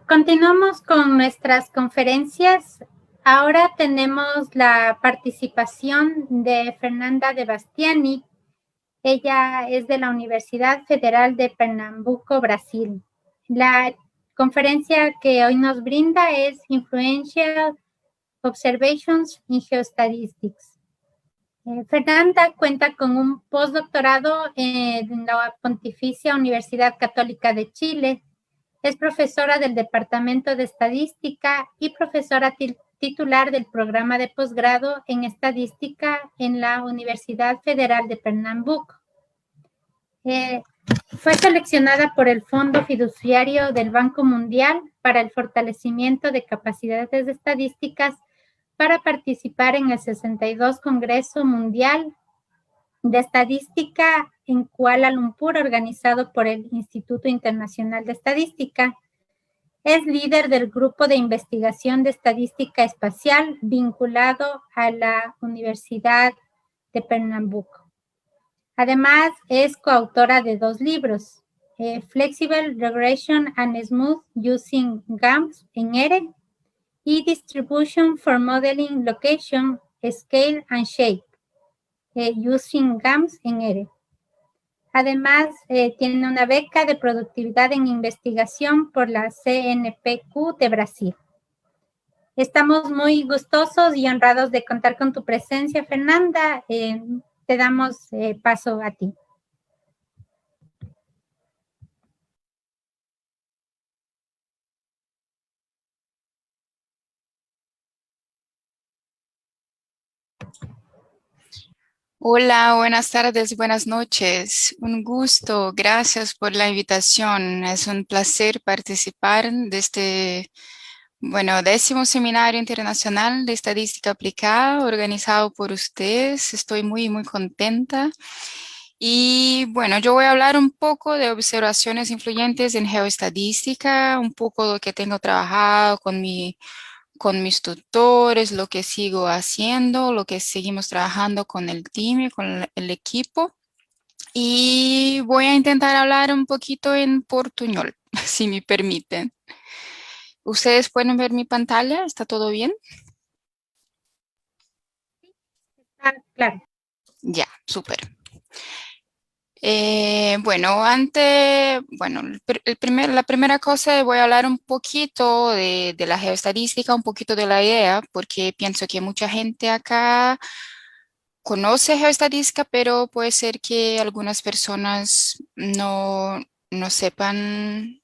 Continuamos con nuestras conferencias. Ahora tenemos la participación de Fernanda de Bastiani. Ella es de la Universidad Federal de Pernambuco, Brasil. La conferencia que hoy nos brinda es Influential Observations in Geostatistics. Fernanda cuenta con un postdoctorado en la Pontificia Universidad Católica de Chile. Es profesora del Departamento de Estadística y profesora titular del programa de posgrado en Estadística en la Universidad Federal de Pernambuco. Fue seleccionada por el Fondo Fiduciario del Banco Mundial para el fortalecimiento de capacidades estadísticas para participar en el 62 Congreso Mundial de Estadística en Kuala Lumpur, organizado por el Instituto Internacional de Estadística. Es líder del Grupo de Investigación de Estadística Espacial vinculado a la Universidad de Pernambuco. Además, es coautora de 2 libros, Flexible Regression and Smooth Using GAMS en ERE y Distribution for Modeling Location, Scale and Shape, Using GAMS en ERE. Además, tiene una beca de productividad en investigación por la CNPq de Brasil. Estamos muy gustosos y honrados de contar con tu presencia, Fernanda. Te damos paso a ti. Hola, buenas tardes, buenas noches. Un gusto, gracias por la invitación. Es un placer participar de este, 10º Seminario Internacional de Estadística Aplicada organizado por ustedes. Estoy muy contenta. Y bueno, yo voy a hablar un poco de observaciones influyentes en geoestadística, un poco de lo que tengo trabajado con mis tutores, lo que sigo haciendo, lo que seguimos trabajando con el team y con el equipo. Y voy a intentar hablar un poquito en portuñol, si me permiten. ¿Ustedes pueden ver mi pantalla? ¿Está todo bien? Claro. Ya, súper. La primera cosa voy a hablar un poquito de la geoestadística, un poquito de la idea, porque pienso que mucha gente acá conoce geoestadística, pero puede ser que algunas personas no sepan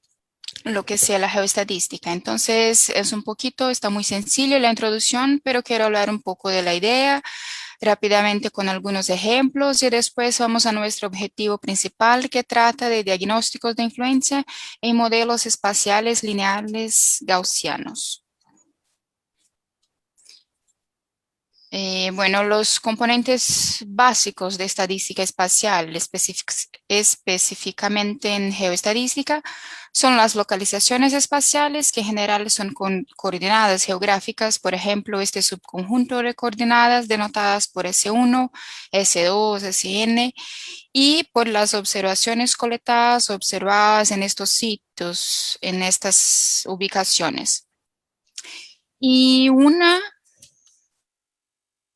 lo que sea la geoestadística. Entonces, está muy sencillo la introducción, pero quiero hablar un poco de la idea rápidamente con algunos ejemplos y después vamos a nuestro objetivo principal que trata de diagnósticos de influencia en modelos espaciales lineales gaussianos. Los componentes básicos de estadística espacial, específicamente en geoestadística, son las localizaciones espaciales, que en general son con coordenadas geográficas, por ejemplo, este subconjunto de coordenadas denotadas por S1, S2, Sn, y por las observaciones colectadas, observadas en estos sitios, en estas ubicaciones. Y una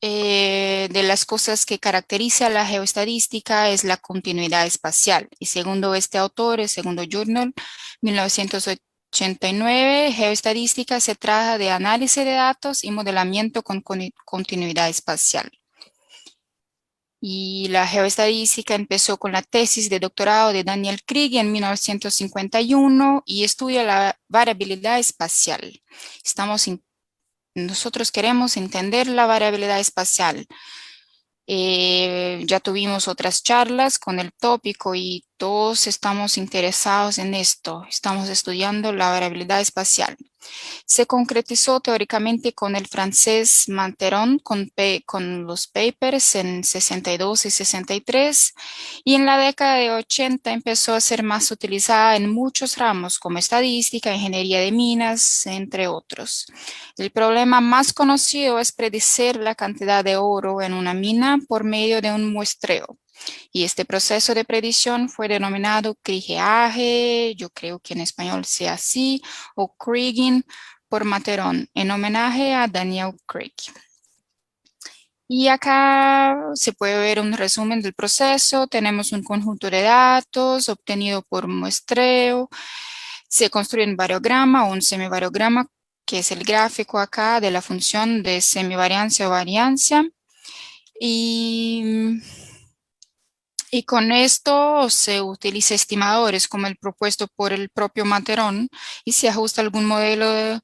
de las cosas que caracteriza la geoestadística es la continuidad espacial. Y según este autor, el segundo Journal, 1989, geoestadística se trata de análisis de datos y modelamiento con continuidad espacial. Y la geoestadística empezó con la tesis de doctorado de Daniel Krieg en 1951 y estudia la variabilidad espacial. Nosotros queremos entender la variabilidad espacial. Ya tuvimos otras charlas con el tópico y todos estamos interesados en esto. Estamos estudiando la variabilidad espacial. Se concretizó teóricamente con el francés Manteron con los papers en 62 y 63, y en la década de 80 empezó a ser más utilizada en muchos ramos como estadística, ingeniería de minas, entre otros. El problema más conocido es predecir la cantidad de oro en una mina por medio de un muestreo. Y este proceso de predicción fue denominado crigeaje, yo creo que en español sea así, o kriging por Materón, en homenaje a Daniel Craig. Y acá se puede ver un resumen del proceso. Tenemos un conjunto de datos obtenido por muestreo. Se construye un variograma o un semivariograma, que es el gráfico acá de la función de semivariancia o variancia. Y con esto se utiliza estimadores como el propuesto por el propio Materón y se ajusta algún modelo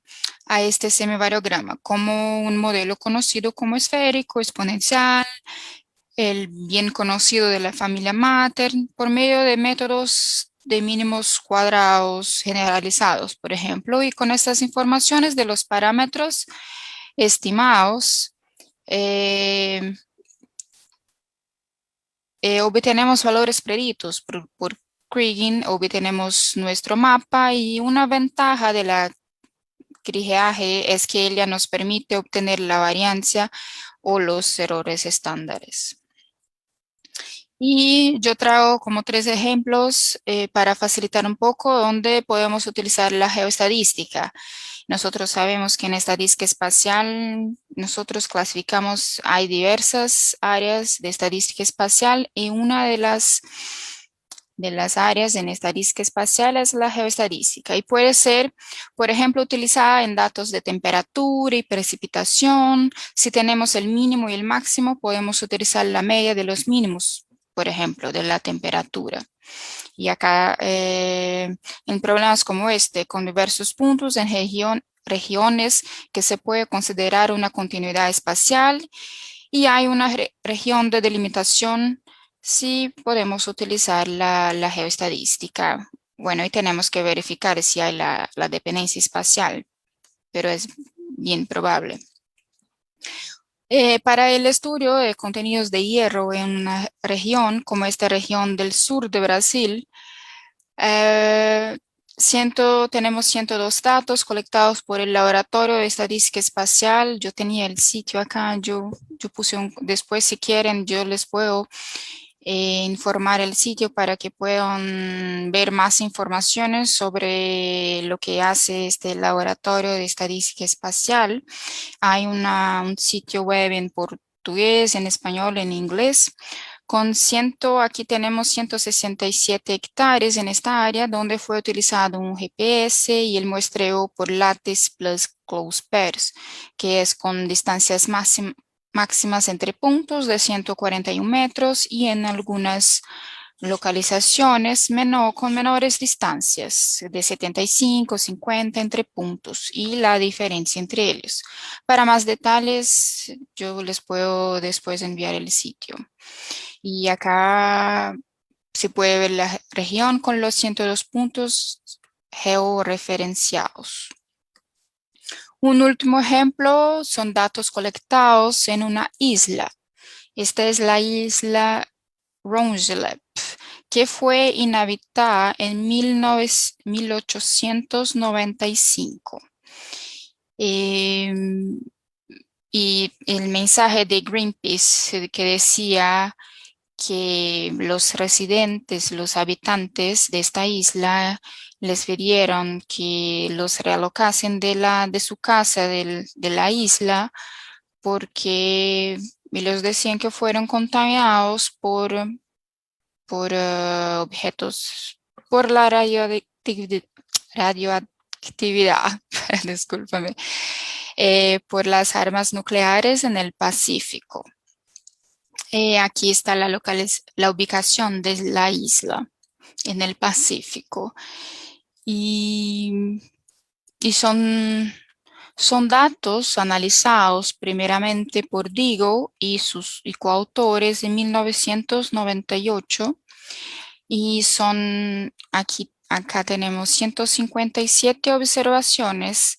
a este semivariograma, como un modelo conocido como esférico, exponencial, el bien conocido de la familia Mater, por medio de métodos de mínimos cuadrados generalizados, por ejemplo, y con estas informaciones de los parámetros estimados, eh, obtenemos valores preditos por Kriging, obtenemos nuestro mapa y una ventaja de la crigeaje es que ella nos permite obtener la variancia o los errores estándares. Y yo traigo como 3 ejemplos para facilitar un poco donde podemos utilizar la geoestadística. Nosotros sabemos que en estadística espacial nosotros clasificamos, hay diversas áreas de estadística espacial y una de las áreas en estadística espacial es la geoestadística y puede ser, por ejemplo, utilizada en datos de temperatura y precipitación. Si tenemos el mínimo y el máximo, podemos utilizar la media de los mínimos, por ejemplo, de la temperatura. Y acá, en problemas como este, con diversos puntos en regiones que se puede considerar una continuidad espacial y hay una región de delimitación, sí podemos utilizar la geoestadística. Bueno, y tenemos que verificar si hay la dependencia espacial, pero es bien probable. Para el estudio de contenidos de hierro en una región como esta región del sur de Brasil, tenemos 102 datos colectados por el Laboratorio de Estadística Espacial. Yo tenía el sitio acá, yo puse después si quieren, yo les puedo informar el sitio para que puedan ver más informaciones sobre lo que hace este Laboratorio de Estadística Espacial. Hay un sitio web en portugués, en español, en inglés. Aquí tenemos 167 hectáreas en esta área donde fue utilizado un GPS y el muestreo por Lattice plus Close Pairs, que es con distancias máximas entre puntos de 141 metros y en algunas localizaciones con menores distancias de 75, 50 entre puntos y la diferencia entre ellos. Para más detalles, yo les puedo después enviar el sitio. Y acá se puede ver la región con los 102 puntos georreferenciados. Un último ejemplo son datos colectados en una isla. Esta es la isla Rongelap, que fue inhabitada en 1895. Y el mensaje de Greenpeace que decía que los residentes, los habitantes de esta isla les pidieron que los realocasen de su casa de la isla porque ellos decían que fueron contaminados por objetos, por la radioactividad, discúlpame, por las armas nucleares en el Pacífico. Aquí está la ubicación de la isla en el Pacífico. Y son datos analizados primeramente por Deagle y sus coautores en 1998 y acá tenemos 157 observaciones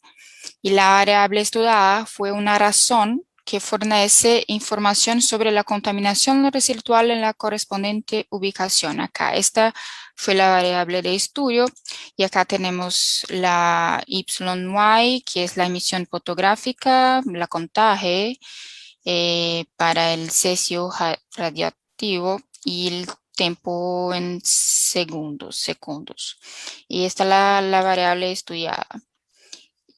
y la variable estudiada fue una razón que fornece información sobre la contaminación residual en la correspondiente ubicación. Acá esta fue la variable de estudio y acá tenemos la YY, que es la emisión fotográfica, la contaje para el cesio radioactivo y el tiempo en segundos. Y esta es la variable estudiada.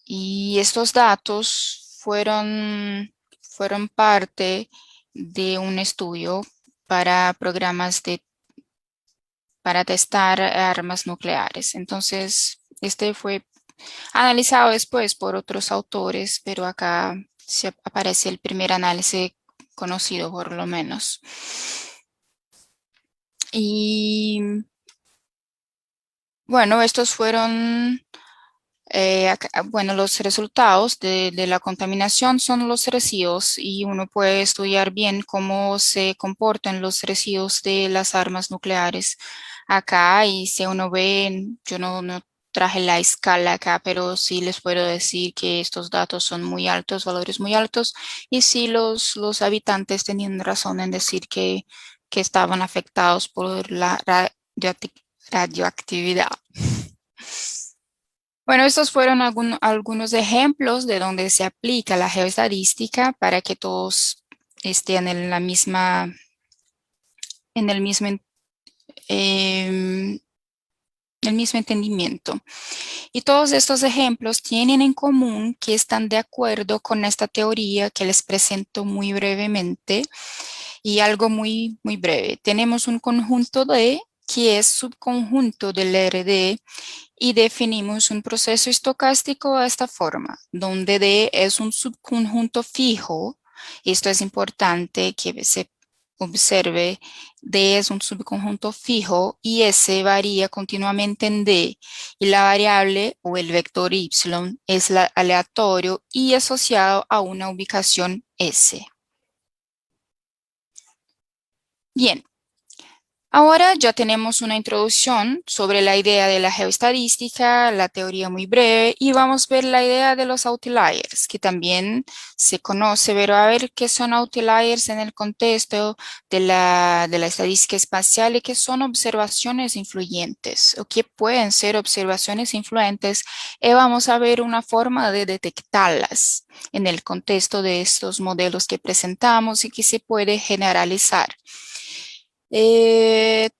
Y estos datos fueron parte de un estudio para programas para testar armas nucleares. Entonces, este fue analizado después por otros autores, pero acá aparece el primer análisis conocido por lo menos. Y bueno, estos fueron, bueno, los resultados de la contaminación son los residuos y uno puede estudiar bien cómo se comportan los residuos de las armas nucleares acá. Y si uno ve, yo no traje la escala acá, pero sí les puedo decir que estos datos son muy altos, valores muy altos, y sí los habitantes tenían razón en decir que estaban afectados por la radioactividad. Bueno, estos fueron algunos ejemplos de donde se aplica la geoestadística para que todos estén en em, el mismo entendimiento. Y todos estos ejemplos tienen en común que están de acuerdo con esta teoría que les presento muy brevemente. Y algo muy breve. Tenemos un conjunto D que es subconjunto del RD, y definimos un proceso estocástico de esta forma, donde D es un subconjunto fijo. Esto es importante que se observe. D es un subconjunto fijo y S varía continuamente en D, y la variable o el vector Y es aleatorio y asociado a una ubicación S. Bien. Ahora ya tenemos una introducción sobre la idea de la geoestadística, la teoría muy breve, y vamos a ver la idea de los outliers, que también se conoce, pero a ver qué son outliers en el contexto de la estadística espacial y qué son observaciones influyentes o qué pueden ser observaciones influentes, y vamos a ver una forma de detectarlas en el contexto de estos modelos que presentamos y que se puede generalizar. Eh,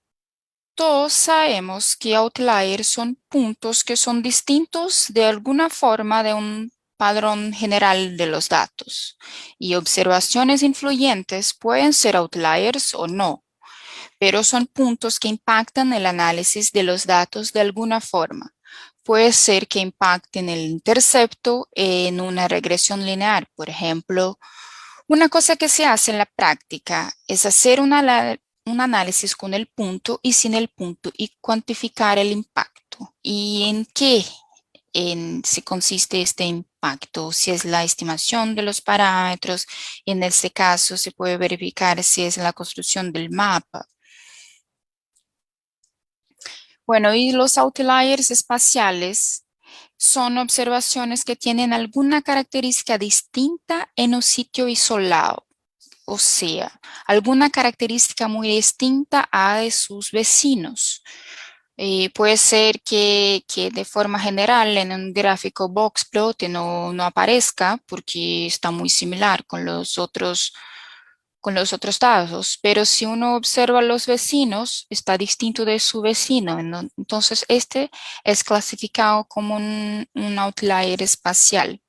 Todos sabemos que outliers son puntos que son distintos de alguna forma de un padrón general de los datos, y observaciones influyentes pueden ser outliers o no, pero son puntos que impactan el análisis de los datos de alguna forma. Puede ser que impacten el intercepto en una regresión lineal, por ejemplo. Una cosa que se hace en la práctica es hacer un análisis con el punto y sin el punto y cuantificar el impacto. ¿Y en qué se consiste este impacto? Si es la estimación de los parámetros, en este caso se puede verificar si es la construcción del mapa. Bueno, y los outliers espaciales son observaciones que tienen alguna característica distinta en un sitio isolado. O sea, alguna característica muy distinta a de sus vecinos. Puede ser que de forma general en un gráfico boxplot no aparezca porque está muy similar con los otros datos, pero si uno observa a los vecinos, está distinto de su vecino. Entonces, este es clasificado como un outlier espacial.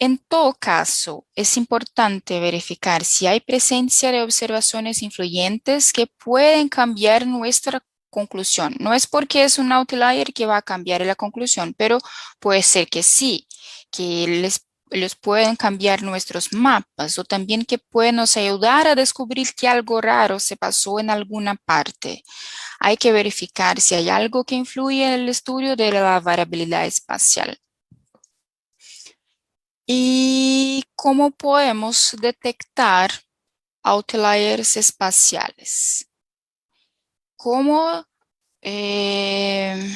En todo caso, es importante verificar si hay presencia de observaciones influyentes que pueden cambiar nuestra conclusión. No es porque es un outlier que va a cambiar la conclusión, pero puede ser que sí, que les pueden cambiar nuestros mapas, o también que pueden nos ayudar a descubrir que algo raro se pasó en alguna parte. Hay que verificar si hay algo que influye en el estudio de la variabilidad espacial. ¿Y cómo podemos detectar outliers espaciales? ¿Cómo, eh,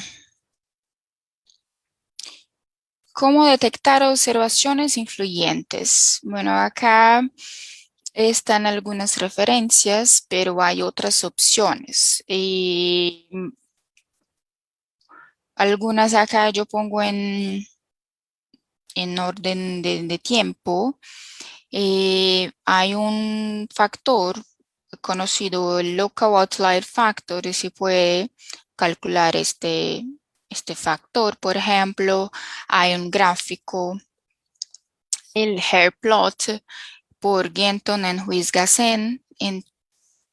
cómo detectar observaciones influyentes? Bueno, acá están algunas referencias, pero hay otras opciones. Y algunas acá yo pongo en orden de tiempo. Hay un factor conocido el Local Outlier Factor y se puede calcular este factor. Por ejemplo, hay un gráfico, el hair plot por Genton and Huizgassen en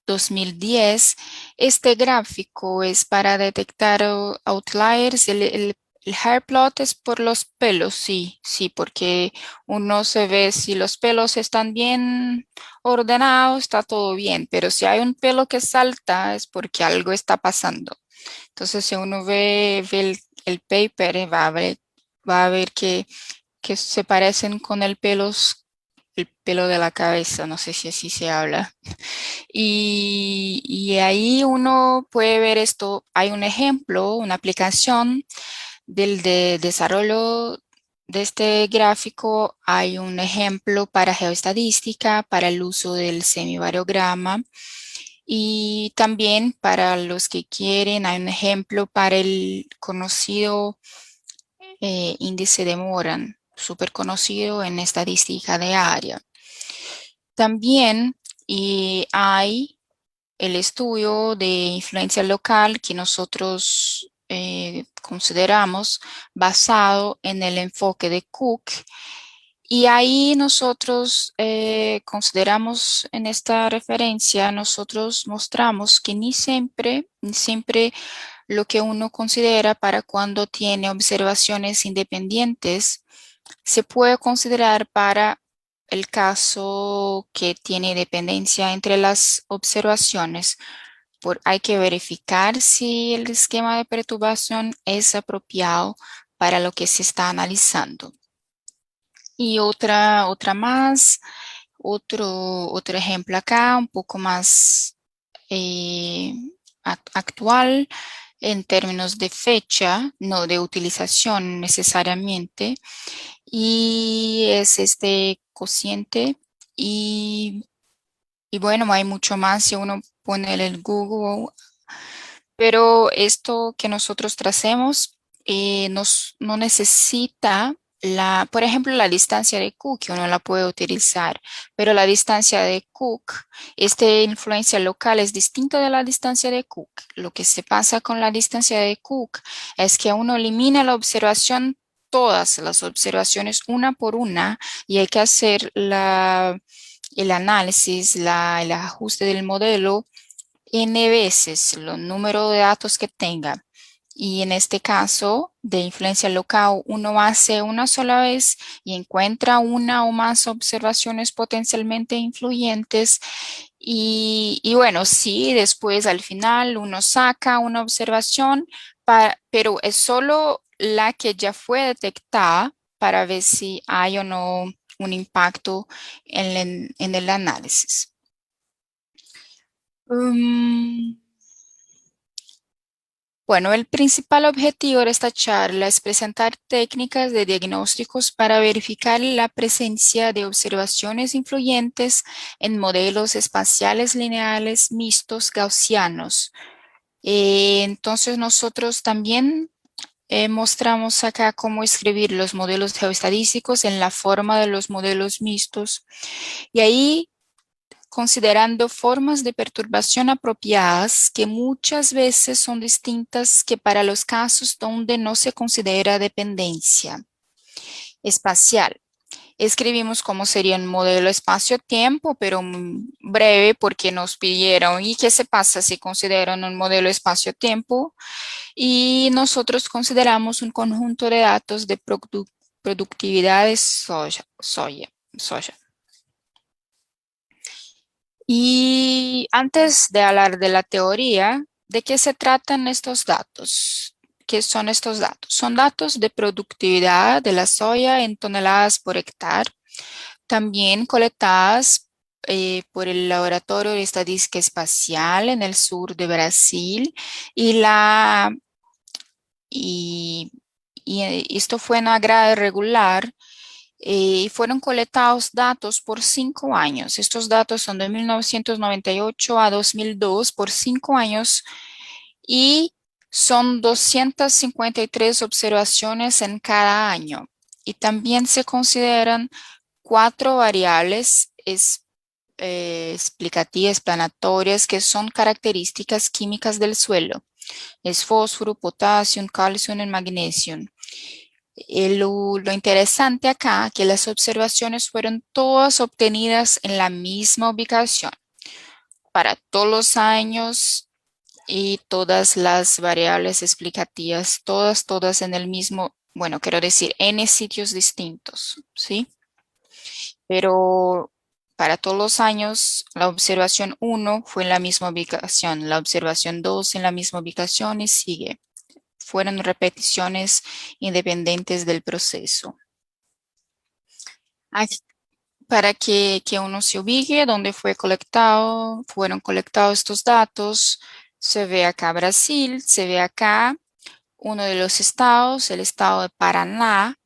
2010. Este gráfico es para detectar outliers. El hair plot es por los pelos, sí, sí, porque uno se ve si los pelos están bien ordenados, está todo bien, pero si hay un pelo que salta es porque algo está pasando. Entonces, si uno ve el paper, va a ver que se parecen con el pelo de la cabeza, no sé si así se habla. Y ahí uno puede ver esto. Hay un ejemplo, una aplicación del desarrollo de este gráfico. Hay un ejemplo para geoestadística, para el uso del semivariograma. Y también para los que quieren, hay un ejemplo para el conocido índice de Moran, súper conocido en estadística de área. También hay el estudio de influencia local que nosotros consideramos basado en el enfoque de Cook. Y ahí nosotros consideramos en esta referencia, nosotros mostramos que ni siempre lo que uno considera para cuando tiene observaciones independientes se puede considerar para el caso que tiene dependencia entre las observaciones. Hay que verificar si el esquema de perturbación es apropiado para lo que se está analizando. Y otra más, otro ejemplo acá, un poco más eh, actual en términos de fecha, no de utilización necesariamente, y es este cociente. Y bueno, hay mucho más si uno pone el Google, pero esto que nosotros tracemos no necesita por ejemplo, la distancia de Cook, que uno la puede utilizar, pero la distancia de Cook, esta influencia local es distinta de la distancia de Cook. Lo que se pasa con la distancia de Cook es que uno elimina la observación, todas las observaciones una por una, y hay que hacer el análisis, el ajuste del modelo N veces el número de datos que tenga. Y en este caso de influencia local, uno hace una sola vez y encuentra una o más observaciones potencialmente influyentes. Y bueno, sí, después al final uno saca una observación, pero es solo la que ya fue detectada para ver si hay o no un impacto en el análisis. Um, Bueno, el principal objetivo de esta charla es presentar técnicas de diagnósticos para verificar la presencia de observaciones influyentes en modelos espaciales lineales mixtos gaussianos. Entonces, nosotros también mostramos acá cómo escribir los modelos geoestadísticos en la forma de los modelos mixtos. Y ahí considerando formas de perturbación apropiadas que muchas veces son distintas que para los casos donde no se considera dependencia espacial. Escribimos cómo sería un modelo espacio-tiempo, pero breve porque nos pidieron, ¿y qué se pasa si consideran un modelo espacio-tiempo? Y nosotros consideramos un conjunto de datos de productividad de soya. Y antes de hablar de la teoría, ¿de qué se tratan estos datos? ¿Qué son estos datos? Son datos de productividad de la soya en toneladas por hectárea, también colectadas por el Laboratorio de Estadística Espacial en el sur de Brasil y y, esto fue en grado regular y fueron colectados datos por 5 años. Estos datos son de 1998 a 2002 por 5 años y son 253 observaciones en cada año. Y también se consideran 4 variables explicativas, explanatorias, que son características químicas del suelo. Es fósforo, potasio, calcio y magnesio. Lo interesante acá que las observaciones fueron todas obtenidas en la misma ubicación para todos los años y todas las variables explicativas, todas en el mismo, bueno, quiero decir, n sitios distintos, ¿sí? Pero para todos los años, la observación 1 fue en la misma ubicación, la observación 2 en la misma ubicación y sigue. Fueron repeticiones independientes del proceso. Aquí, para que uno se ubique dónde fueron colectados estos datos, se ve acá Brasil, se ve acá uno de los estados, el estado de Paraná,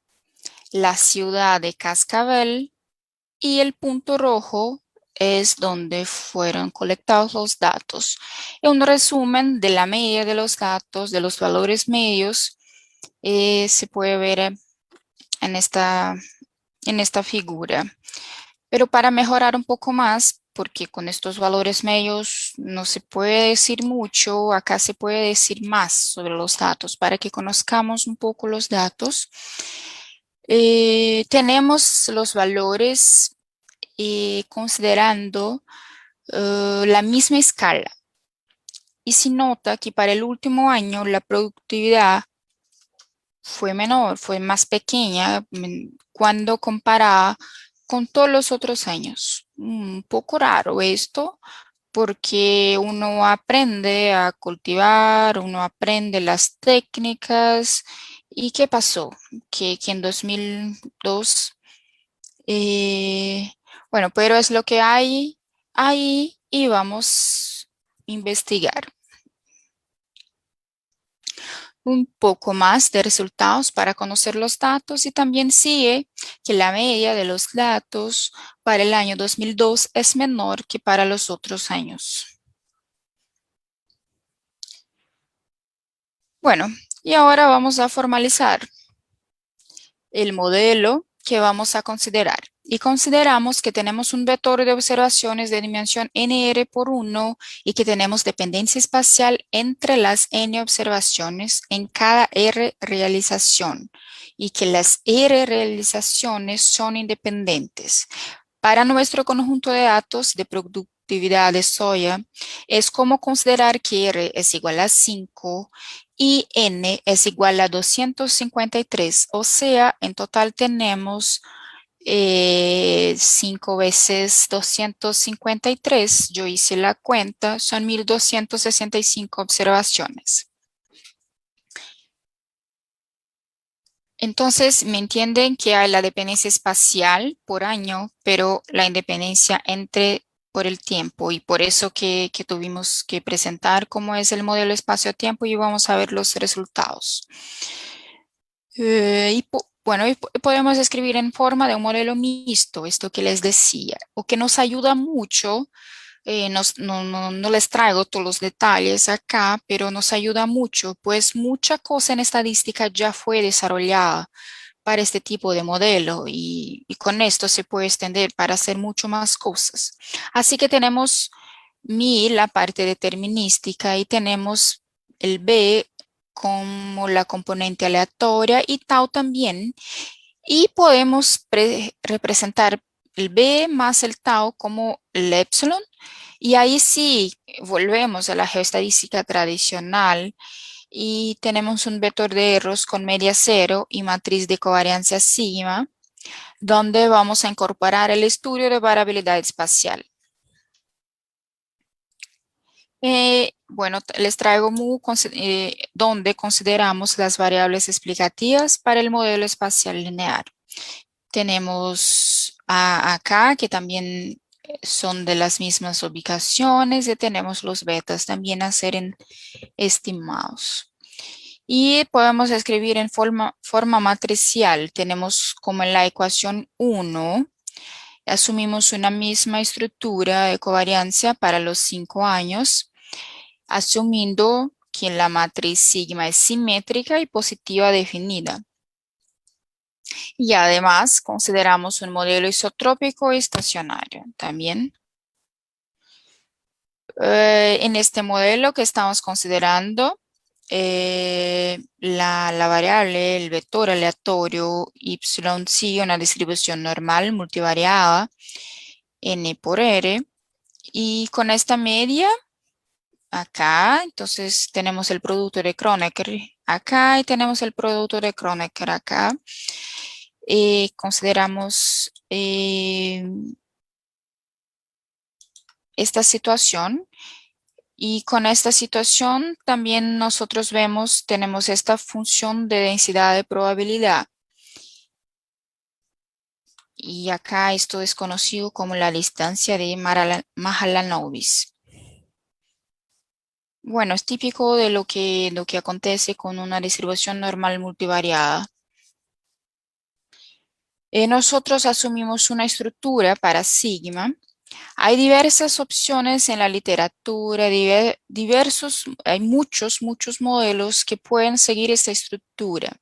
la ciudad de Cascavel y el punto rojo es donde fueron colectados los datos. Es un resumen de la media de los datos, de los valores medios, se puede ver en esta figura. Pero para mejorar un poco más, porque con estos valores medios no se puede decir mucho, acá se puede decir más sobre los datos para que conozcamos un poco los datos. Tenemos los valores considerando la misma escala. Y se nota que para el último año la productividad fue menor, fue más pequeña cuando comparada con todos los otros años. Un poco raro esto, porque uno aprende a cultivar, uno aprende las técnicas. ¿Y qué pasó? Que en 2002, eh, bueno, pero es lo que hay ahí y vamos a investigar un poco más de resultados para conocer los datos y también sigue que la media de los datos para el año 2002 es menor que para los otros años. Bueno, y ahora vamos a formalizar el modelo que vamos a considerar. Y consideramos que tenemos un vector de observaciones de dimensión nr por 1 y que tenemos dependencia espacial entre las n observaciones en cada r realización y que las r realizaciones son independientes. Para nuestro conjunto de datos de productividad de soya, es como considerar que R es igual a 5 y N es igual a 253. O sea, en total tenemos 5 veces 253. Yo hice la cuenta, son 1265 observaciones. Entonces, me entienden que hay la dependencia espacial por año, pero la independencia entre por el tiempo y por eso que tuvimos que presentar cómo es el modelo espacio-tiempo y vamos a ver los resultados. Bueno, podemos escribir en forma de un modelo mixto, esto que les decía, o que nos ayuda mucho. No les traigo todos los detalles acá, pero nos ayuda mucho, pues mucha cosa en estadística ya fue desarrollada para este tipo de modelo y con esto se puede extender para hacer mucho más cosas. Así que tenemos la parte determinística y tenemos el B como la componente aleatoria y tau también. Y podemos representar el B más el tau como el epsilon. Y ahí sí volvemos a la geoestadística tradicional y tenemos un vector de errores con media cero y matriz de covariancia sigma, donde vamos a incorporar el estudio de variabilidad espacial. Bueno, les traigo donde consideramos las variables explicativas para el modelo espacial lineal. Tenemos acá que también son de las mismas ubicaciones y tenemos los betas también a ser estimados. Y podemos escribir en forma matricial. Tenemos como en la ecuación 1, asumimos una misma estructura de covariancia para los 5 años, asumiendo que la matriz sigma es simétrica y positiva definida. Y además consideramos un modelo isotrópico y estacionario también. En este modelo que estamos considerando, la variable, el vector aleatorio y, una distribución normal multivariada, n por r, y con esta media acá, entonces tenemos el producto de Kronecker acá y tenemos el producto de Kronecker acá. Consideramos esta situación. Y con esta situación también nosotros tenemos esta función de densidad de probabilidad. Y acá esto es conocido como la distancia de Mahalanobis. Bueno, es típico de lo que acontece con una distribución normal multivariada. Nosotros asumimos una estructura para sigma. Hay diversas opciones en la literatura, hay muchos modelos que pueden seguir esta estructura.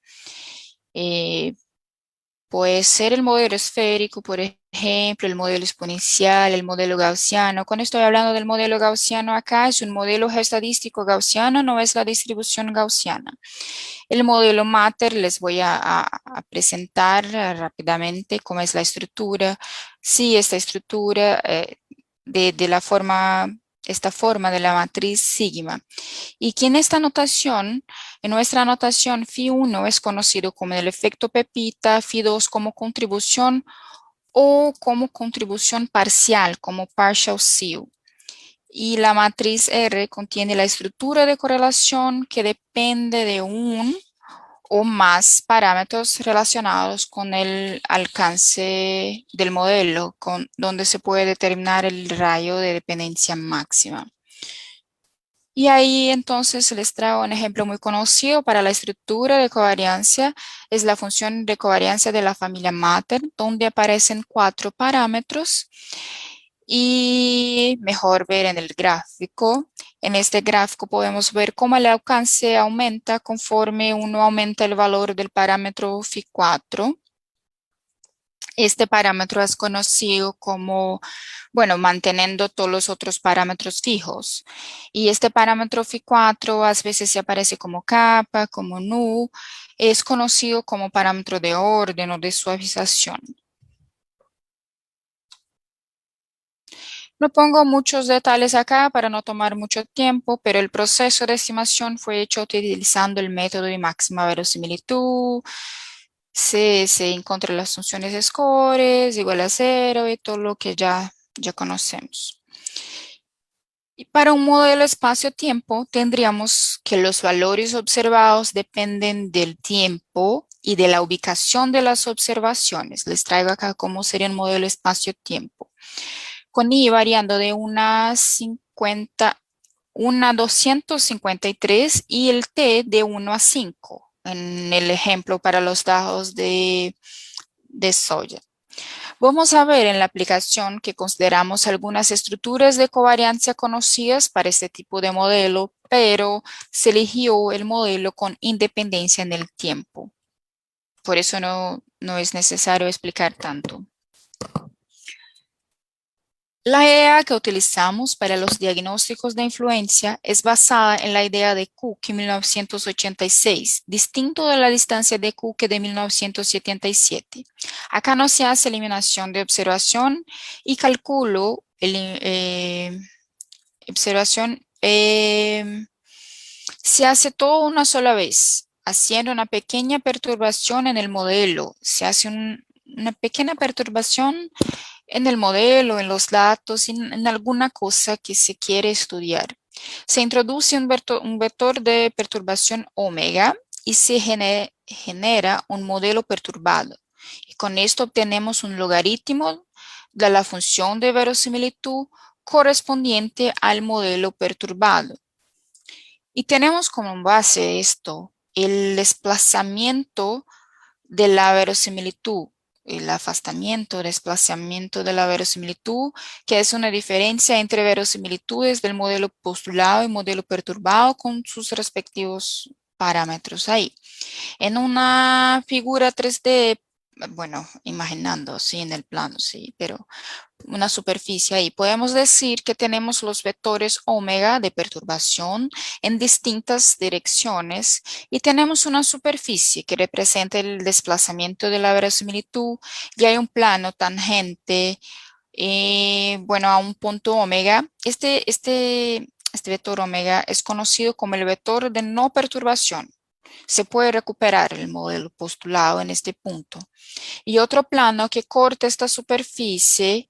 Eh, Puede ser el modelo esférico, por ejemplo, el modelo exponencial, el modelo gaussiano. Cuando estoy hablando del modelo gaussiano acá, es un modelo geostadístico gaussiano, no es la distribución gaussiana. El modelo Mater les voy a presentar rápidamente cómo es la estructura. Sí, esta estructura de la forma, esta forma de la matriz sigma. Y que en nuestra notación, phi1 es conocido como el efecto Pepita, phi2 como contribución o como contribución parcial, como partial seal. Y la matriz R contiene la estructura de correlación que depende de un o más parámetros relacionados con el alcance del modelo, donde se puede determinar el rayo de dependencia máxima. Y ahí entonces les traigo un ejemplo muy conocido para la estructura de covariancia. Es la función de covariancia de la familia Mater, donde aparecen 4 parámetros. Y mejor ver en el gráfico. En este gráfico podemos ver cómo el alcance aumenta conforme uno aumenta el valor del parámetro phi4. Este parámetro es conocido como, bueno, manteniendo todos los otros parámetros fijos. Y este parámetro phi4 a veces se aparece como kappa, como nu. Es conocido como parámetro de orden o de suavización. No pongo muchos detalles acá para no tomar mucho tiempo, pero el proceso de estimación fue hecho utilizando el método de máxima verosimilitud. Se encuentran las funciones de scores igual a 0 y todo lo que ya conocemos. Y para un modelo espacio-tiempo tendríamos que los valores observados dependen del tiempo y de la ubicación de las observaciones. Les traigo acá cómo sería un modelo espacio-tiempo. Con I variando de una 253 y el T de 1 a 5 en el ejemplo para los datos de soya. Vamos a ver en la aplicación que consideramos algunas estructuras de covariancia conocidas para este tipo de modelo, pero se eligió el modelo con independencia en el tiempo. Por eso no es necesario explicar tanto. La idea que utilizamos para los diagnósticos de influencia es basada en la idea de Cook en 1986, distinto de la distancia de Cook de 1977. Acá no se hace eliminación de observación y cálculo observación se hace todo una sola vez, haciendo una pequeña perturbación en el modelo. Se hace una pequeña perturbación en el modelo, en los datos, en alguna cosa que se quiere estudiar. Se introduce un vector de perturbación omega y se genera un modelo perturbado. Y con esto obtenemos un logaritmo de la función de verosimilitud correspondiente al modelo perturbado. Y tenemos como base esto el desplazamiento de la verosimilitud, el afastamiento, desplazamiento de la verosimilitud, que es una diferencia entre verosimilitudes del modelo postulado y modelo perturbado con sus respectivos parámetros ahí. En una figura 3D bueno, imaginando, sí, en el plano, sí, pero una superficie ahí. Podemos decir que tenemos los vectores omega de perturbación en distintas direcciones y tenemos una superficie que representa el desplazamiento de la verosimilitud y hay un plano tangente, bueno, a un punto omega. Este vector omega es conocido como el vector de no perturbación. Se puede recuperar el modelo postulado en este punto. Y otro plano que corta esta superficie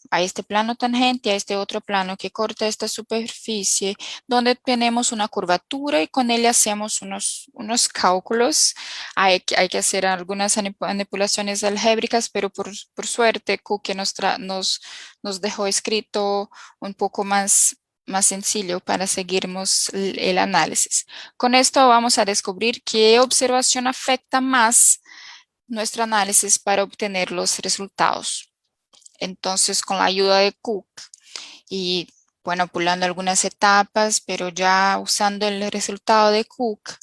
a este plano tangente, a este otro plano que corta esta superficie, donde tenemos una curvatura y con ella hacemos unos cálculos. Hay que hacer algunas manipulaciones algébricas, pero por suerte Cooke nos dejó escrito un poco más sencillo para seguirnos el análisis. Con esto vamos a descubrir qué observación afecta más nuestro análisis para obtener los resultados. Entonces, con la ayuda de Cook y, bueno, pulando algunas etapas, pero ya usando el resultado de Cook,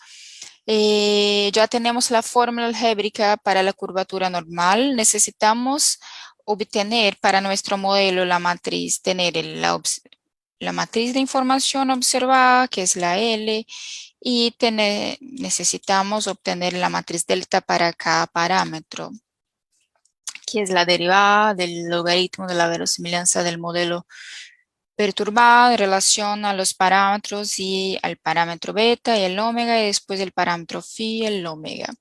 ya tenemos la fórmula algébrica para la curvatura normal. Necesitamos obtener para nuestro modelo la matriz, tener la matriz de información observada, que es la L, y necesitamos obtener la matriz delta para cada parámetro, que es la derivada del logaritmo de la verosimilianza del modelo perturbado en relación a los parámetros y al parámetro beta y el omega y después el parámetro phi y el omega.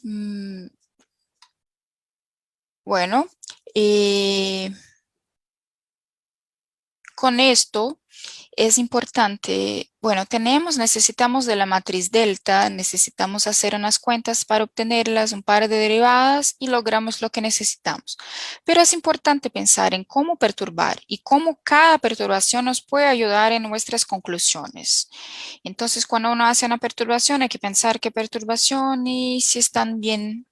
Mm, bueno, con esto es importante, bueno, necesitamos de la matriz delta, necesitamos hacer unas cuentas para obtenerlas, un par de derivadas y logramos lo que necesitamos. Pero es importante pensar en cómo perturbar y cómo cada perturbación nos puede ayudar en nuestras conclusiones. Entonces, cuando uno hace una perturbación, hay que pensar qué perturbación y si están bien.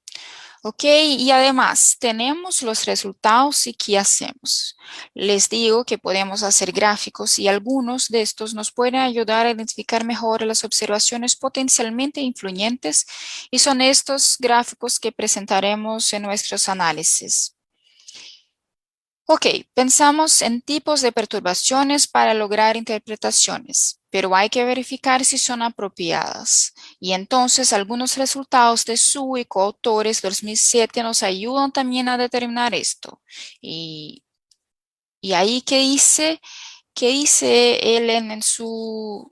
Ok, y además tenemos los resultados y qué hacemos. Les digo que podemos hacer gráficos y algunos de estos nos pueden ayudar a identificar mejor las observaciones potencialmente influyentes y son estos gráficos que presentaremos en nuestros análisis. Ok, pensamos en tipos de perturbaciones para lograr interpretaciones, pero hay que verificar si son apropiadas. Y entonces algunos resultados de Su y coautores 2007 nos ayudan también a determinar esto. Y, y ahí qué dice Ellen en su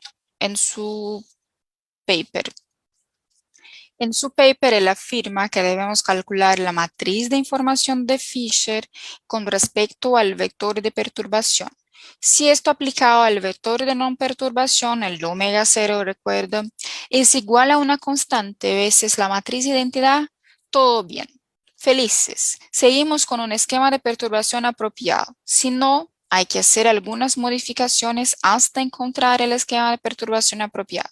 paper. En su paper, él afirma que debemos calcular la matriz de información de Fisher con respecto al vector de perturbación. Si esto aplicado al vector de no perturbación, el omega cero, recuerda, es igual a una constante veces la matriz de identidad, todo bien. Felices. Seguimos con un esquema de perturbación apropiado. Si no, hay que hacer algunas modificaciones hasta encontrar el esquema de perturbación apropiado.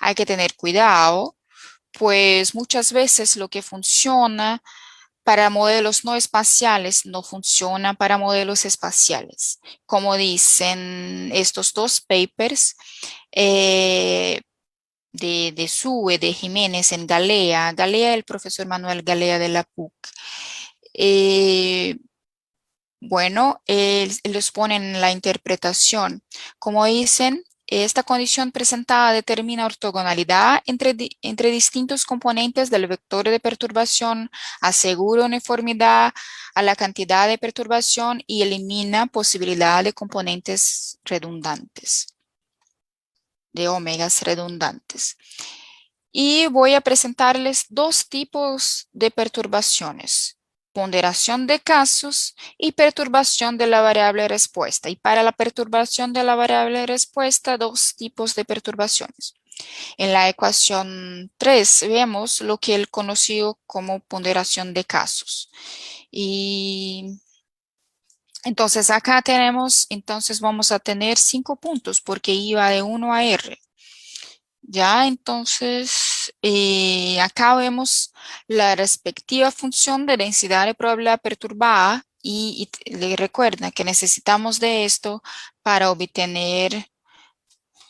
Hay que tener cuidado pues muchas veces lo que funciona para modelos no espaciales no funciona para modelos espaciales. Como dicen estos dos papers eh, de Sue, de Jiménez en Galea, Galea, el profesor Manuel Galea de la PUC. Eh, bueno, los ponen en la interpretación. Como dicen, esta condición presentada determina ortogonalidad entre distintos componentes del vector de perturbación, asegura uniformidad a la cantidad de perturbación y elimina posibilidad de componentes redundantes, de omegas redundantes. Y voy a presentarles dos tipos de perturbaciones: ponderación de casos y perturbación de la variable respuesta. Y para la perturbación de la variable respuesta, dos tipos de perturbaciones. En la ecuación 3 vemos lo que él conoció como ponderación de casos. Y entonces acá entonces vamos a tener 5 puntos porque iba de 1 a R. Ya, entonces, acá vemos la respectiva función de densidad de probabilidad perturbada y le recuerda que necesitamos de esto para obtener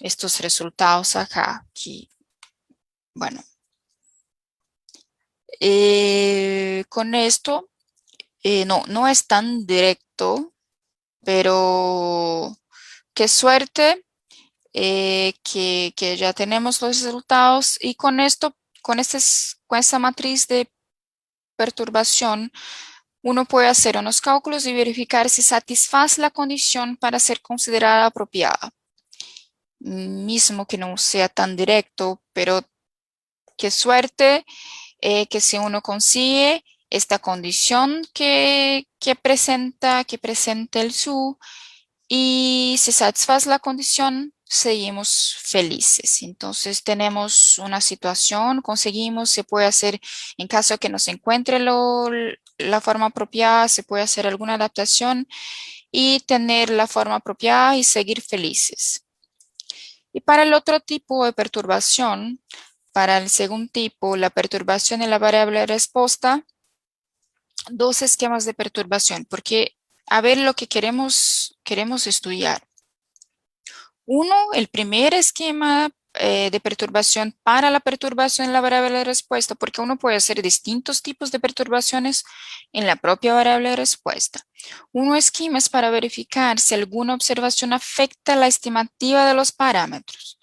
estos resultados acá. Aquí, bueno, Con esto, no es tan directo, pero qué suerte que ya tenemos los resultados y con esto, con esta matriz de perturbación, uno puede hacer unos cálculos y verificar si satisface la condición para ser considerada apropiada. Mismo que no sea tan directo, pero qué suerte que si uno consigue esta condición que presenta el SU y si satisface la condición, seguimos felices. Entonces tenemos una situación, conseguimos, se puede hacer, en caso de que no se encuentre la forma apropiada, se puede hacer alguna adaptación y tener la forma apropiada y seguir felices. Y para el otro tipo de perturbación, para el segundo tipo, la perturbación en la variable de respuesta, dos esquemas de perturbación, porque a ver lo que queremos estudiar. Uno, el primer esquema de perturbación para la perturbación en la variable de respuesta, porque uno puede hacer distintos tipos de perturbaciones en la propia variable de respuesta. Uno esquema es para verificar si alguna observación afecta la estimativa de los parámetros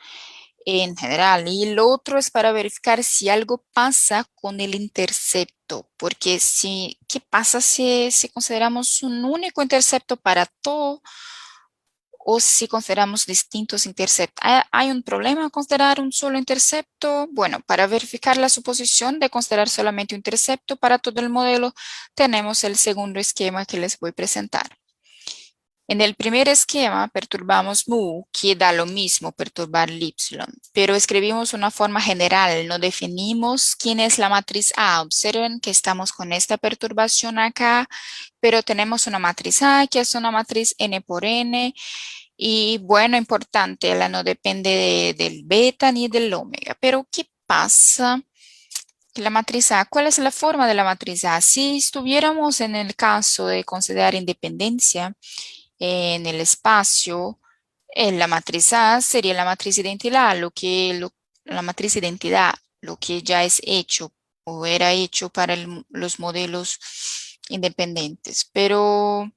en general, y el otro es para verificar si algo pasa con el intercepto, porque ¿qué pasa si consideramos un único intercepto para todo o si consideramos distintos interceptos? ¿Hay un problema considerar un solo intercepto? Bueno, para verificar la suposición de considerar solamente un intercepto para todo el modelo, tenemos el segundo esquema que les voy a presentar. En el primer esquema perturbamos mu, que da lo mismo perturbar el y, pero escribimos una forma general, no definimos quién es la matriz A. Observen que estamos con esta perturbación acá, pero tenemos una matriz A que es una matriz n por n y bueno, importante, ella no depende del beta ni del omega. Pero ¿qué pasa? Que la matriz A, ¿cuál es la forma de la matriz A? Si estuviéramos en el caso de considerar independencia, en el espacio, en la matriz A sería la matriz identidad, la matriz identidad, lo que ya es hecho o era hecho para los modelos independientes. Pero,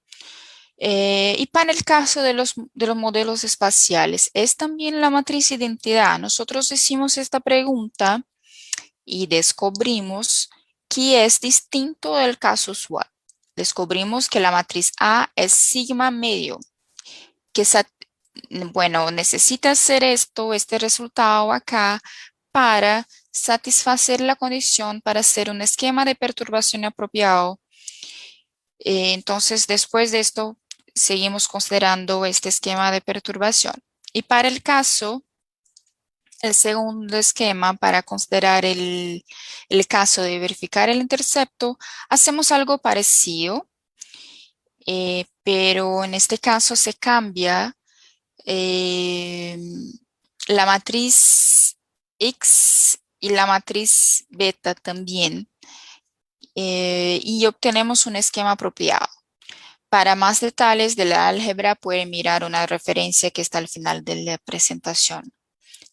y para el caso de los modelos espaciales, ¿es también la matriz identidad? Nosotros hicimos esta pregunta y descubrimos que es distinto del caso usual. Descubrimos que la matriz A es sigma medio, que bueno, necesita hacer este resultado acá para satisfacer la condición para hacer un esquema de perturbación apropiado. Entonces, después de esto, seguimos considerando este esquema de perturbación. Y para el segundo esquema, para considerar el caso de verificar el intercepto, hacemos algo parecido, pero en este caso se cambia eh, la matriz X y la matriz beta también, y obtenemos un esquema apropiado. Para más detalles de la álgebra, pueden mirar una referencia que está al final de la presentación.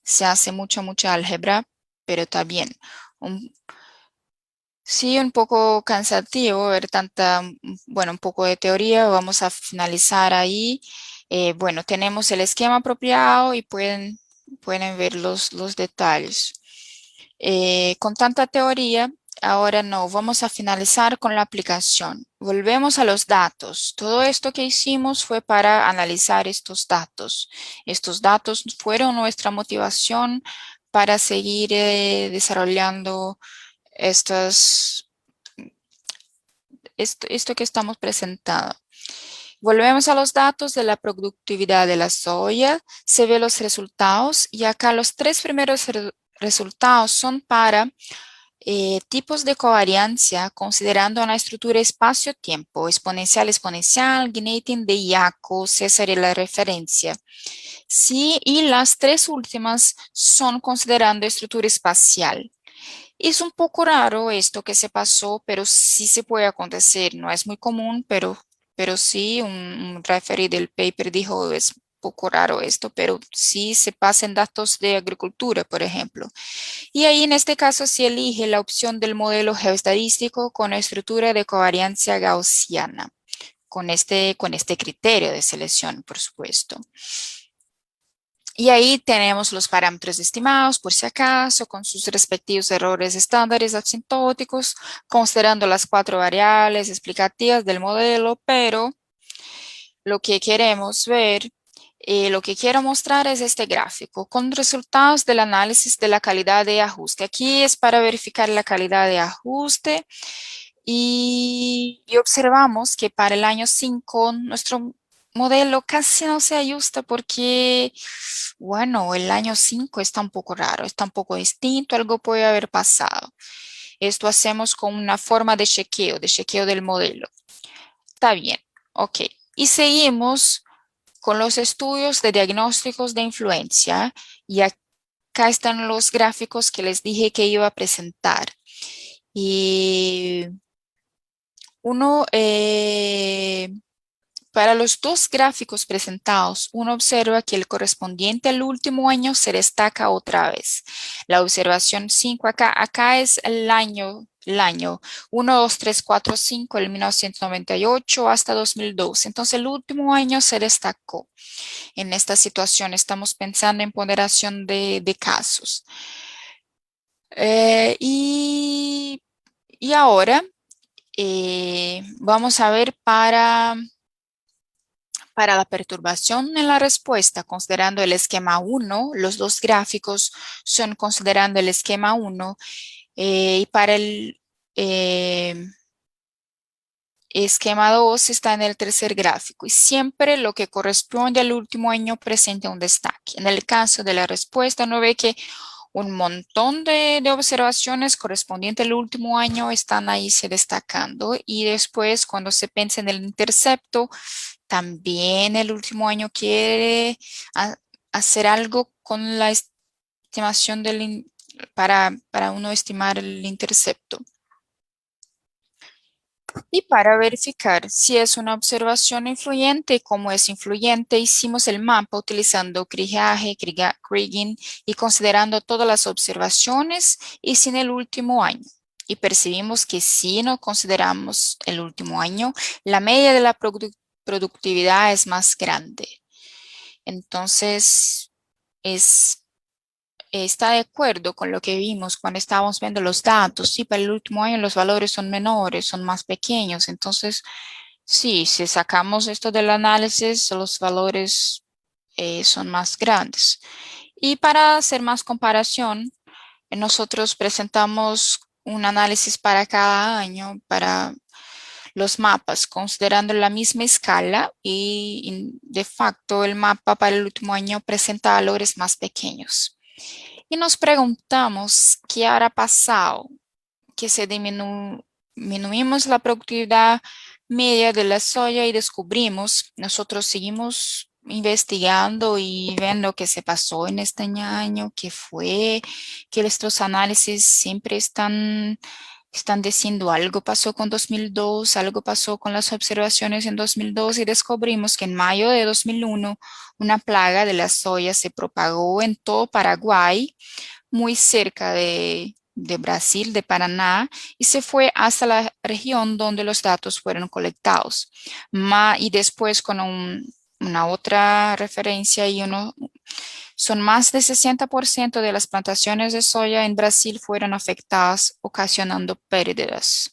Se hace mucha álgebra, pero está bien. Sí, un poco cansativo ver bueno, un poco de teoría. Vamos a finalizar ahí. Bueno, tenemos el esquema apropiado y pueden ver los detalles. Con tanta teoría, ahora no, vamos a finalizar con la aplicación. Volvemos a los datos. Todo esto que hicimos fue para analizar estos datos. Estos datos fueron nuestra motivación para seguir desarrollando esto que estamos presentando. Volvemos a los datos de la productividad de la soya, se ve los resultados y acá los tres primeros resultados son para tipos de covariancia considerando una estructura espacio-tiempo, exponencial, Gnetin de Jaco, César y la referencia. Sí, y las tres últimas son considerando estructura espacial. Es un poco raro esto que se pasó, pero sí se puede acontecer. No es muy común, pero sí, un referee del paper dijo, poco raro esto, pero sí se pasa en datos de agricultura, por ejemplo. Y ahí en este caso se elige la opción del modelo geoestadístico con estructura de covariancia gaussiana, con este criterio de selección, por supuesto. Y ahí tenemos los parámetros estimados, por si acaso, con sus respectivos errores estándares asintóticos, considerando las 4 variables explicativas del modelo, pero lo que queremos ver, lo que quiero mostrar es este gráfico con resultados del análisis de la calidad de ajuste. Aquí es para verificar la calidad de ajuste y observamos que para el año 5 nuestro modelo casi no se ajusta porque, bueno, el año 5 está un poco raro, está un poco distinto, algo puede haber pasado. Esto hacemos con una forma de chequeo del modelo. Está bien, ok. Y seguimos con los estudios de diagnósticos de influencia y acá están los gráficos que les dije que iba a presentar. Y uno, para los dos gráficos presentados, uno observa que el correspondiente al último año se destaca otra vez. La observación 5 acá es el año 1, 2, 3, 4, 5, el 1998 hasta 2012. Entonces el último año se destacó. En esta situación estamos pensando en ponderación de casos. Y ahora vamos a ver para la perturbación en la respuesta, considerando el esquema 1, los dos gráficos son considerando el esquema 1, y para el esquema 2 está en el tercer gráfico y siempre lo que corresponde al último año presenta un destaque. En el caso de la respuesta, uno ve que un montón de observaciones correspondientes al último año están ahí se destacando y después cuando se piensa en el intercepto, también el último año quiere hacer algo con la estimación para uno estimar el intercepto. Y para verificar si es una observación influyente y cómo es influyente, hicimos el mapa utilizando Kriage, Kriging y considerando todas las observaciones y sin el último año. Y percibimos que si no consideramos el último año, la media de la productividad es más grande. Entonces, está de acuerdo con lo que vimos cuando estábamos viendo los datos. Sí, para el último año los valores son menores, son más pequeños. Entonces, sí, si sacamos esto del análisis, los valores son más grandes. Y para hacer más comparación, nosotros presentamos un análisis para cada año, para los mapas, considerando la misma escala y de facto el mapa para el último año presenta valores más pequeños. Y nos preguntamos qué habrá pasado, que se disminuimos la productividad media de la soya y descubrimos, nosotros seguimos investigando y viendo qué se pasó en este año, qué fue, que nuestros análisis siempre están diciendo algo pasó con 2002, algo pasó con las observaciones en 2002 y descubrimos que en mayo de 2001 una plaga de la soya se propagó en todo Paraguay, muy cerca de Brasil, de Paraná, y se fue hasta la región donde los datos fueron colectados. Y después con una otra referencia y son más de 60% de las plantaciones de soya en Brasil fueron afectadas, ocasionando pérdidas.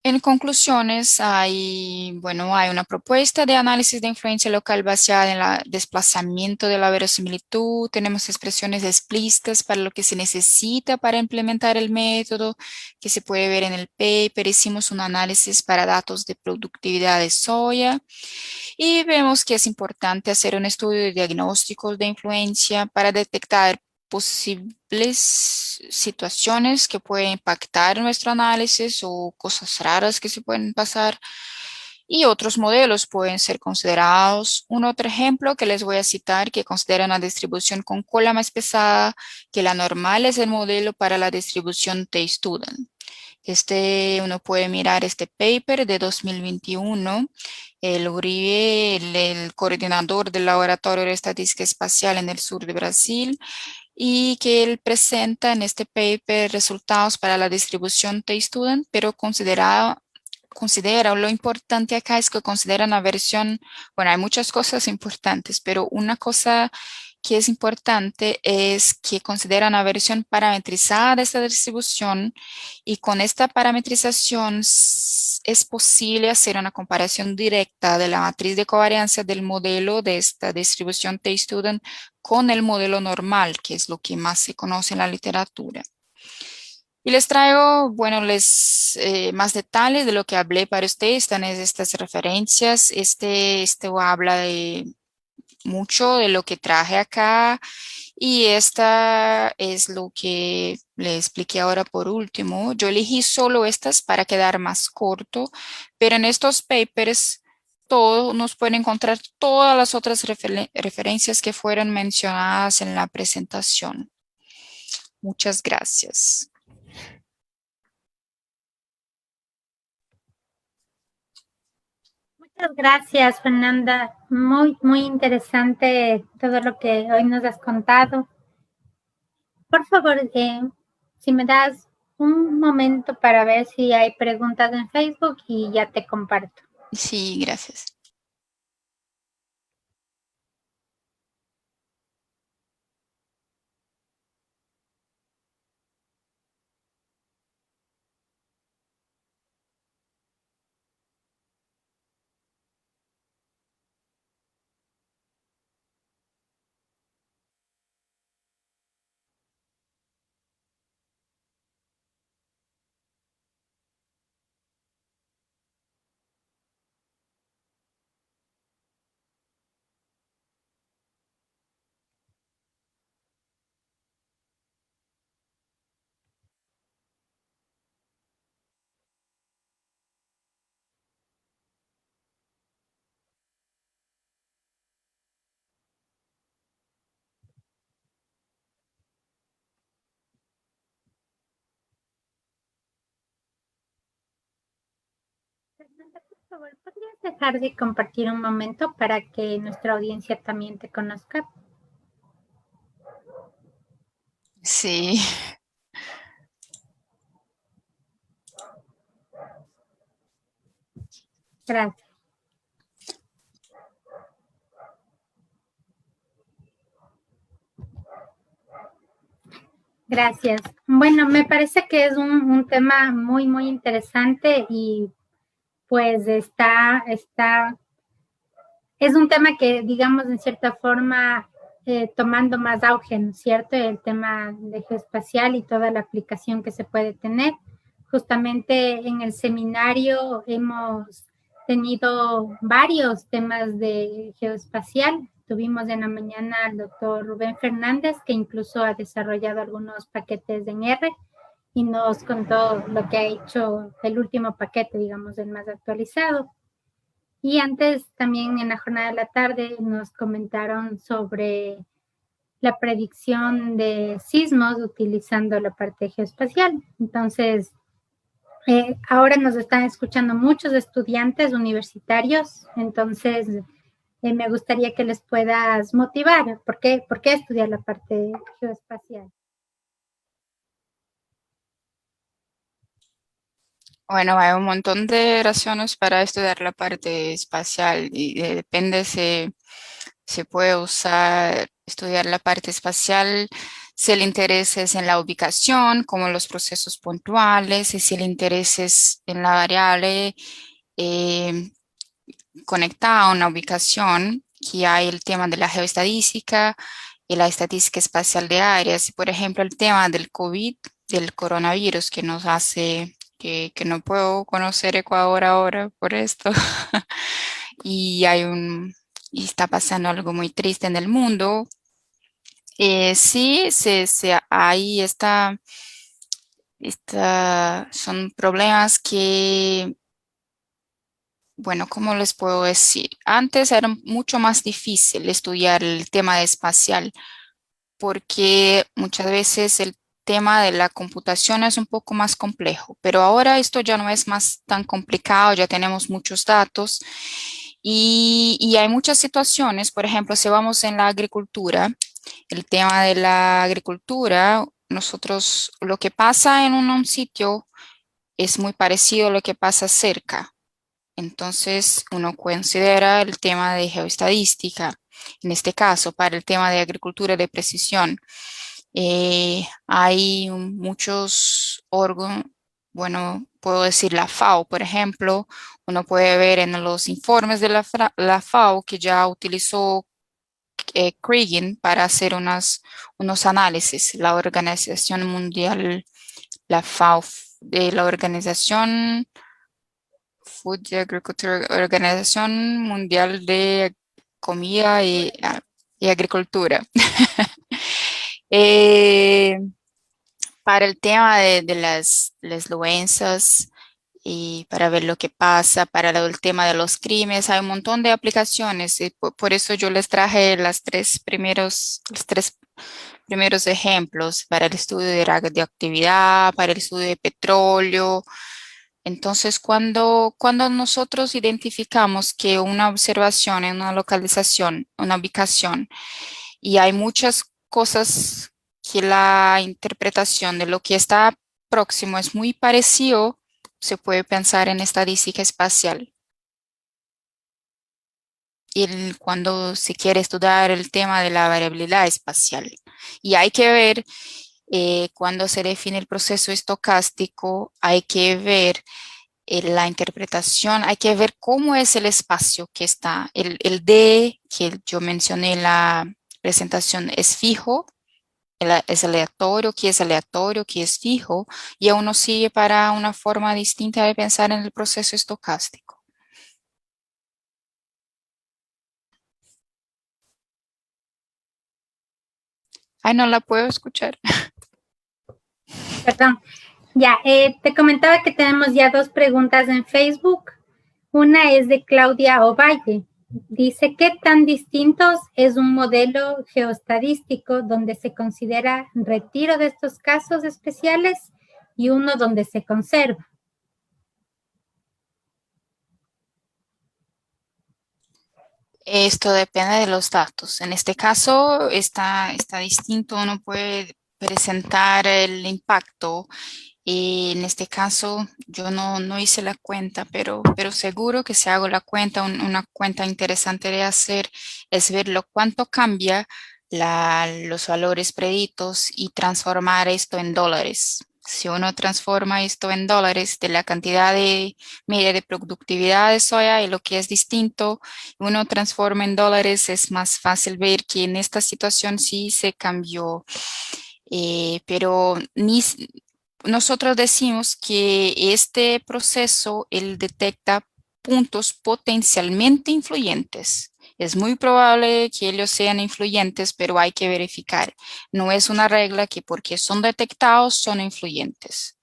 En conclusiones, hay una propuesta de análisis de influencia local basada en el desplazamiento de la verosimilitud. Tenemos expresiones explícitas para lo que se necesita para implementar el método, que se puede ver en el paper. Hicimos un análisis para datos de productividad de soya y vemos que es importante hacer un estudio de diagnósticos de influencia para detectar posibles situaciones que pueden impactar nuestro análisis o cosas raras que se pueden pasar y otros modelos pueden ser considerados. Un otro ejemplo que les voy a citar que considera una distribución con cola más pesada que la normal es el modelo para la distribución T-Student. Uno puede mirar este paper de 2021. El Uribe, el coordinador del Laboratorio de Estadística Espacial en el sur de Brasil, y que él presenta en este paper resultados para la distribución T-Student, pero considera, lo importante acá es que considera una versión, bueno, hay muchas cosas importantes, pero una cosa que es importante es que considera una versión parametrizada de esta distribución, y con esta parametrización es posible hacer una comparación directa de la matriz de covariancia del modelo de esta distribución T-Student con el modelo normal, que es lo que más se conoce en la literatura. Y les traigo, bueno, más detalles de lo que hablé para ustedes. Están estas referencias. Este habla de mucho de lo que traje acá, y esta es lo que le expliqué ahora por último. Yo elegí solo estas para quedar más corto, pero en estos papers todo, nos pueden encontrar todas las otras referencias que fueron mencionadas en la presentación. Muchas gracias. Muchas gracias, Fernanda. Muy, muy interesante todo lo que hoy nos has contado. Por favor, si me das un momento para ver si hay preguntas en Facebook y ya te comparto. Sí, gracias. Fernanda, por favor, ¿podrías dejar de compartir un momento para que nuestra audiencia también te conozca? Sí. Gracias. Gracias. Bueno, me parece que es un tema muy, muy interesante y pues es un tema que, digamos, en cierta forma, tomando más auge, ¿no es cierto? El tema de geoespacial y toda la aplicación que se puede tener. Justamente en el seminario hemos tenido varios temas de geoespacial. Tuvimos en la mañana al doctor Rubén Fernández, que incluso ha desarrollado algunos paquetes en R y nos contó lo que ha hecho el último paquete, digamos, el más actualizado. Y antes también en la jornada de la tarde nos comentaron sobre la predicción de sismos utilizando la parte geoespacial. Entonces, ahora nos están escuchando muchos estudiantes universitarios, entonces me gustaría que les puedas motivar. ¿Por qué estudiar la parte geoespacial? Bueno, hay un montón de razones para estudiar la parte espacial, y depende si se puede usar, estudiar la parte espacial si el interés es en la ubicación, como los procesos puntuales, y si el interés es en la variable eh, conectada a una ubicación, que hay el tema de la geoestadística y la estadística espacial de áreas. Por ejemplo, el tema del COVID, del coronavirus, que nos hace que no puedo conocer Ecuador ahora por esto. y y está pasando algo muy triste en el mundo. Sí, ahí son problemas que, bueno, ¿cómo les puedo decir? Antes era mucho más difícil estudiar el tema de espacial, porque muchas veces tema de la computación es un poco más complejo, pero ahora esto ya no es más tan complicado, ya tenemos muchos datos y hay muchas situaciones, por ejemplo, si vamos en la agricultura, el tema de la agricultura, nosotros lo que pasa en un sitio es muy parecido a lo que pasa cerca. Entonces, uno considera el tema de geoestadística, en este caso, para el tema de agricultura de precisión. Hay muchos órganos, bueno, puedo decir la FAO, por ejemplo, uno puede ver en los informes de la FAO que ya utilizó Kriging para hacer unos análisis, la Organización Mundial, la FAO, de la Organización Food y Agriculture, Organización Mundial de Comida y Agricultura. Eh, para el tema de las doenças y para ver lo que pasa, para el tema de los crímenes, hay un montón de aplicaciones y por eso yo les traje los tres primeros ejemplos para el estudio de radioactividad, para el estudio de petróleo. Entonces, cuando nosotros identificamos que una observación en una localización, una ubicación, y hay muchas cosas que la interpretación de lo que está próximo es muy parecido, se puede pensar en estadística espacial. Y cuando se quiere estudiar el tema de la variabilidad espacial. Y hay que ver, cuando se define el proceso estocástico, hay que ver la interpretación, hay que ver cómo es el espacio que está. El D que yo mencioné en la presentación es fijo, es aleatorio, que es fijo, y aún uno sigue para una forma distinta de pensar en el proceso estocástico. Ay, no la puedo escuchar. Perdón. Ya, te comentaba que tenemos ya dos preguntas en Facebook. Una es de Claudia Ovalle. Dice, ¿qué tan distintos es un modelo geoestadístico donde se considera retiro de estos casos especiales y uno donde se conserva? Esto depende de los datos. En este caso está distinto. Uno puede presentar el impacto. Y en este caso yo no hice la cuenta, pero seguro que si hago la cuenta, una cuenta interesante de hacer es ver lo cuánto cambia los valores preditos y transformar esto en dólares. Si uno transforma esto en dólares de la cantidad de media de productividad de soya y lo que es distinto, uno transforma en dólares, es más fácil ver que en esta situación sí se cambió. Pero nosotros decimos que este proceso, él detecta puntos potencialmente influyentes. Es muy probable que ellos sean influyentes, pero hay que verificar. No es una regla que porque son detectados son influyentes.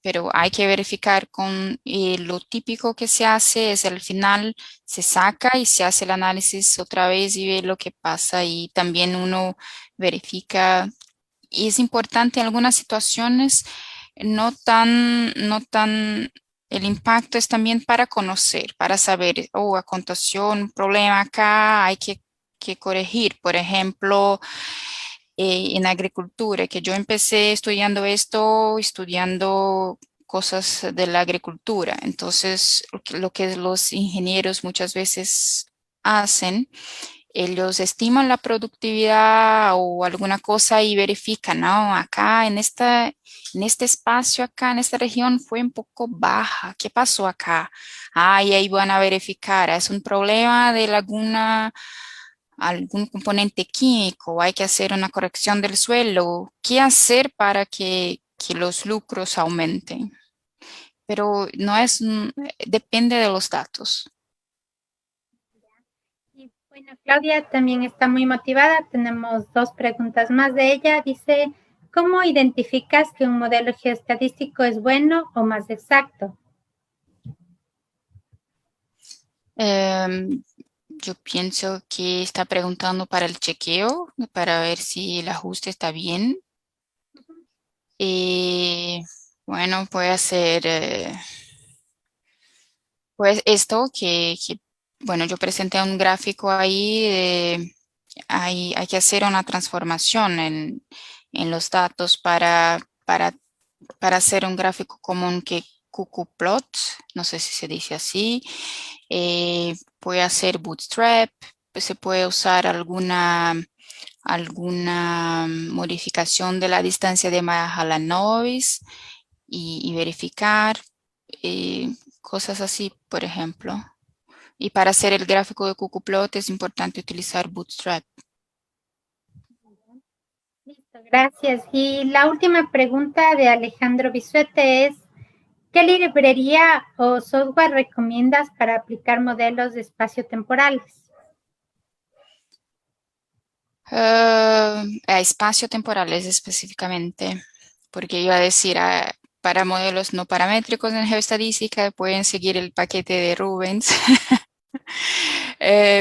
Pero hay que verificar con lo típico que se hace es al final se saca y se hace el análisis otra vez y ve lo que pasa y también uno verifica. Y es importante en algunas situaciones, no tan, el impacto es también para conocer, para saber, oh, aconteció un problema acá, hay que corregir. Por ejemplo, en agricultura, que yo empecé estudiando esto, estudiando cosas de la agricultura. Entonces, lo que los ingenieros muchas veces hacen, ellos estiman la productividad o alguna cosa y verifican, no, acá en este espacio, acá en esta región fue un poco baja. ¿Qué pasó acá? Ah, y ahí van a verificar, es un problema de algún componente químico, hay que hacer una corrección del suelo. ¿Qué hacer para que los lucros aumenten? Pero no es, depende de los datos. Y bueno, Claudia también está muy motivada. Tenemos dos preguntas más de ella. Dice, ¿cómo identificas que un modelo geoestadístico es bueno o más exacto? Em, yo pienso que está preguntando para el chequeo, para ver si el ajuste está bien. Y bueno, puede hacer pues esto bueno, yo presenté un gráfico ahí, hay que hacer una transformación en los datos para hacer un gráfico común que Cuckooplot, no sé si se dice así, puede hacer Bootstrap, pues se puede usar alguna modificación de la distancia de Mahalanobis y verificar cosas así, por ejemplo. Y para hacer el gráfico de Cuckooplot es importante utilizar Bootstrap. Listo, gracias. Y la última pregunta de Alejandro Bisuete es, ¿qué librería o software recomiendas para aplicar modelos de espacio-temporales? A espacio temporales específicamente, porque iba a decir, para modelos no paramétricos en geoestadística pueden seguir el paquete de Rubens.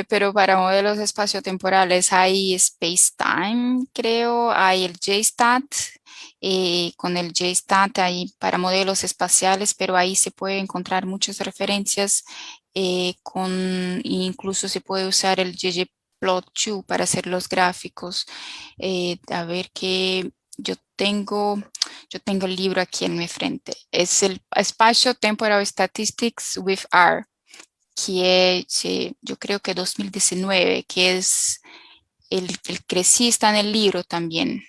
Pero para modelos espaciotemporales hay SpaceTime, creo, hay el JSTAT. Con el JSTAT hay para modelos espaciales, pero ahí se puede encontrar muchas referencias incluso se puede usar el ggplot2 para hacer los gráficos. A ver que yo tengo el libro aquí en mi frente. Es el Spatial Temporal Statistics with R que sí, yo creo que 2019, que es el que sí está en el libro también.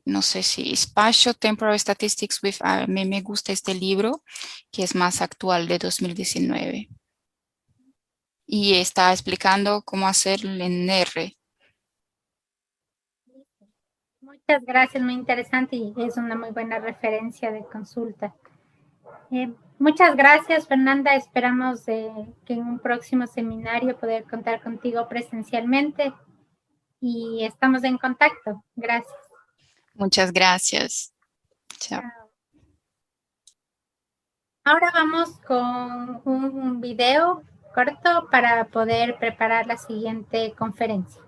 No sé si Spatial Temporal Statistics with, a mí me gusta este libro, que es más actual de 2019. Y está explicando cómo hacer en R. Muchas gracias, muy interesante y es una muy buena referencia de consulta. Muchas gracias, Fernanda. Esperamos que en un próximo seminario poder contar contigo presencialmente y estamos en contacto. Gracias. Muchas gracias. Chao. Ahora vamos con un video corto para poder preparar la siguiente conferencia.